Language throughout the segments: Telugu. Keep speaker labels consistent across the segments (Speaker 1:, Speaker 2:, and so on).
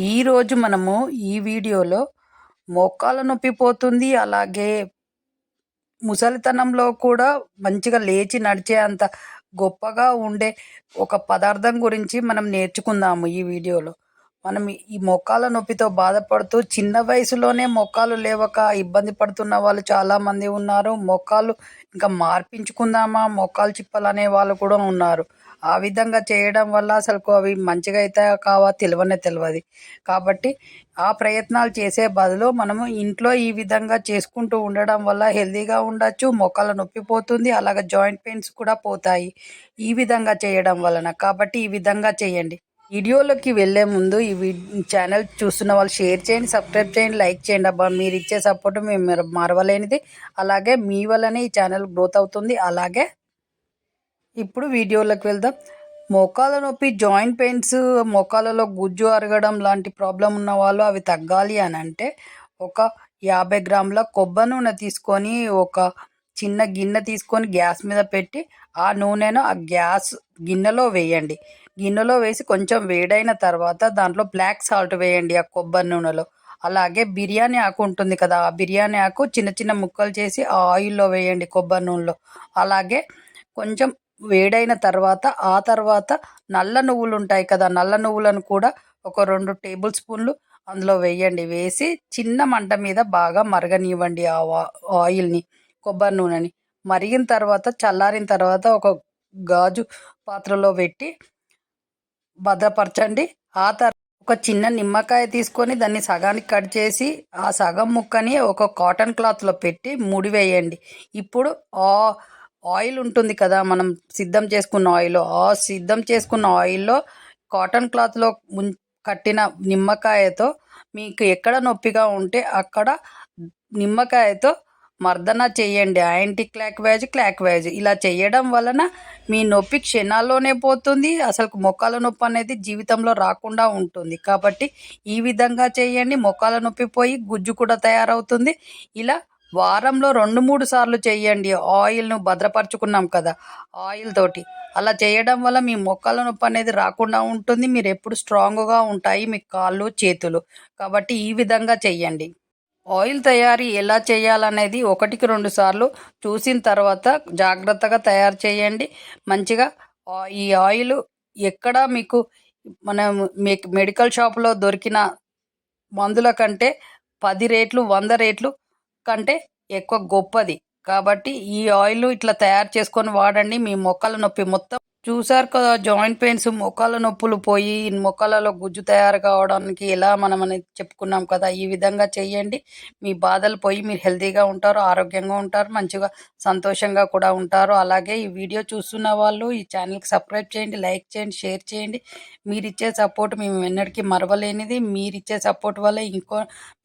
Speaker 1: ఈరోజు మనము ఈ వీడియోలో మోకాళ్ళ నొప్పి పోతుంది. అలాగే ముసలితనంలో కూడా మంచిగా లేచి నడిచే అంత గొప్పగా ఉండే ఒక పదార్థం గురించి మనం నేర్చుకుందాము ఈ వీడియోలో. మనం ఈ మోకాళ్ళ నొప్పితో బాధపడుతూ చిన్న వయసులోనే మోకాళ్ళు లేవక ఇబ్బంది పడుతున్న వాళ్ళు చాలామంది ఉన్నారు. మోకాళ్ళు ఇంకా మార్పించుకుందామా మోకాలు చిప్పలు అనే వాళ్ళు కూడా ఉన్నారు. ఆ విధంగా చేయడం వల్ల అసలుకు అవి మంచిగా అవుతాయా కావా తెలియదు. కాబట్టి ఆ ప్రయత్నాలు చేసే బదులు మనము ఇంట్లో ఈ విధంగా చేసుకుంటూ ఉండడం వల్ల హెల్తీగా ఉండొచ్చు. మోకాళ్ళ నొప్పి పోతుంది. అలాగే జాయింట్ పెయిన్స్ కూడా పోతాయి ఈ విధంగా చేయడం వలన. కాబట్టి ఈ విధంగా చేయండి. వీడియోలోకి వెళ్ళే ముందు ఈ ఛానల్ చూస్తున్న వాళ్ళు షేర్ చేయండి, సబ్స్క్రైబ్ చేయండి, లైక్ చేయండి. అబ్బా, మీరు ఇచ్చే సపోర్ట్ మేము మరవలేనిది. అలాగే మీ వల్లనే ఈ ఛానల్ గ్రోత్ అవుతుంది. అలాగే ఇప్పుడు వీడియోలోకి వెళ్దాం. మోకాళ్ళ నొప్పి, జాయింట్ పెయిన్స్, మోకాళ్ళలో గుజ్జు అరగడం లాంటి ప్రాబ్లం ఉన్న వాళ్ళు అవి తగ్గాలి అని అంటే ఒక 50 గ్రాముల కొబ్బరి నూనె తీసుకొని ఒక చిన్న గిన్నె తీసుకొని గ్యాస్ మీద పెట్టి ఆ నూనెను ఆ గ్యాస్ గిన్నెలో వేయండి. గిన్నెలో వేసి కొంచెం వేడైన తర్వాత దాంట్లో బ్లాక్ సాల్ట్ వేయండి ఆ కొబ్బరి నూనెలో. అలాగే బిర్యానీ ఆకు ఉంటుంది కదా, ఆ బిర్యానీ ఆకు చిన్న చిన్న ముక్కలు చేసి ఆ ఆయిల్లో వేయండి కొబ్బరి నూనెలో. అలాగే కొంచెం వేడైన తర్వాత ఆ తర్వాత నల్ల నువ్వులు ఉంటాయి కదా, నల్ల నువ్వులను కూడా ఒక 2 టేబుల్ స్పూన్లు అందులో వేయండి. వేసి చిన్న మంట మీద బాగా మరగనివ్వండి ఆ ఆయిల్ని, కొబ్బరి నూనెని. మరిగిన తర్వాత చల్లారిన తర్వాత ఒక గాజు పాత్రలో పెట్టి భద్రపరచండి. ఆ తర్వాత ఒక చిన్న నిమ్మకాయ తీసుకొని దాన్ని సగానికి కట్ చేసి ఆ సగం ముక్కని ఒక కాటన్ క్లాత్లో పెట్టి ముడివేయండి. ఇప్పుడు ఆయిల్ ఉంటుంది కదా, మనం సిద్ధం చేసుకున్న ఆయిల్లో కాటన్ క్లాత్లో కట్టిన నిమ్మకాయతో మీకు ఎక్కడ నొప్పిగా ఉంటే అక్కడ నిమ్మకాయతో మర్దన చేయండి. యాంటీ క్లాక్ వైజ్ ఇలా చేయడం వలన మీ నొప్పి క్షణాల్లోనే పోతుంది. అసలు మోకాళ్ళ నొప్పి అనేది జీవితంలో రాకుండా ఉంటుంది. కాబట్టి ఈ విధంగా చేయండి. మోకాళ్ళ నొప్పి పోయి గుజ్జు కూడా తయారవుతుంది. ఇలా వారంలో 2-3 సార్లు చేయండి. ఆయిల్ను భద్రపరుచుకున్నాం కదా ఆయిల్ తోటి. అలా చేయడం వల్ల మీ మోకాళ్ళ నొప్పి అనేది రాకుండా ఉంటుంది. మీరు ఎప్పుడు స్ట్రాంగ్గా ఉంటాయి మీ కాళ్ళు, చేతులు. కాబట్టి ఈ విధంగా చెయ్యండి. ఆయిల్ తయారీ ఎలా చేయాలనేది 1-2 సార్లు చూసిన తర్వాత జాగ్రత్తగా తయారు చేయండి. మంచిగా ఈ ఆయిల్ ఎక్కడ మీకు మనం మెడికల్ షాప్లో దొరికిన మందుల కంటే 10 రెట్లు 100 రెట్లు కంటే ఎక్కువ గొప్పది. కాబట్టి ఈ ఆయిల్ ఇట్లా తయారు చేసుకొని వాడండి. మీ మోకాళ్ళ నొప్పి మొత్తం చూసారు కదా, జాయింట్ పెయిన్స్, మోకాళ్ళ నొప్పులు పోయి మోకాళ్ళలో గుజ్జు తయారు కావడానికి ఎలా మనం అనేది చెప్పుకున్నాం కదా. ఈ విధంగా చేయండి. మీ బాధలు పోయి మీరు హెల్తీగా ఉంటారు, ఆరోగ్యంగా ఉంటారు, మంచిగా సంతోషంగా కూడా ఉంటారు. అలాగే ఈ వీడియో చూస్తున్న వాళ్ళు ఈ ఛానల్కి సబ్స్క్రైబ్ చేయండి, లైక్ చేయండి, షేర్ చేయండి. మీరు ఇచ్చే సపోర్ట్ మేము ఎన్నటికీ మరవలేనిది. మీరు ఇచ్చే సపోర్ట్ వల్ల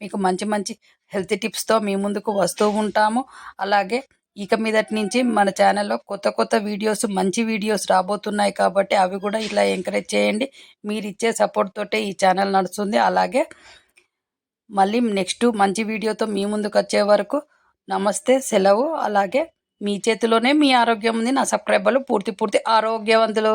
Speaker 1: మీకు మంచి మంచి హెల్త్ టిప్స్తో మీ ముందుకు వస్తూ ఉంటాము. అలాగే ఇక మీదటి నుంచి మన ఛానల్లో కొత్త వీడియోస్, మంచి వీడియోస్ రాబోతున్నాయి. కాబట్టి అవి కూడా ఇలా ఎంకరేజ్ చేయండి. మీరు ఇచ్చే సపోర్ట్ తోటే ఈ ఛానల్ నడుస్తుంది. అలాగే మళ్ళీ నెక్స్ట్ మంచి వీడియోతో మీ ముందుకు వచ్చే వరకు నమస్తే, సెలవు. అలాగే మీ చేతిలోనే మీ ఆరోగ్యం ఉంది. నా సబ్స్క్రైబర్లు పూర్తి ఆరోగ్యవంతులు.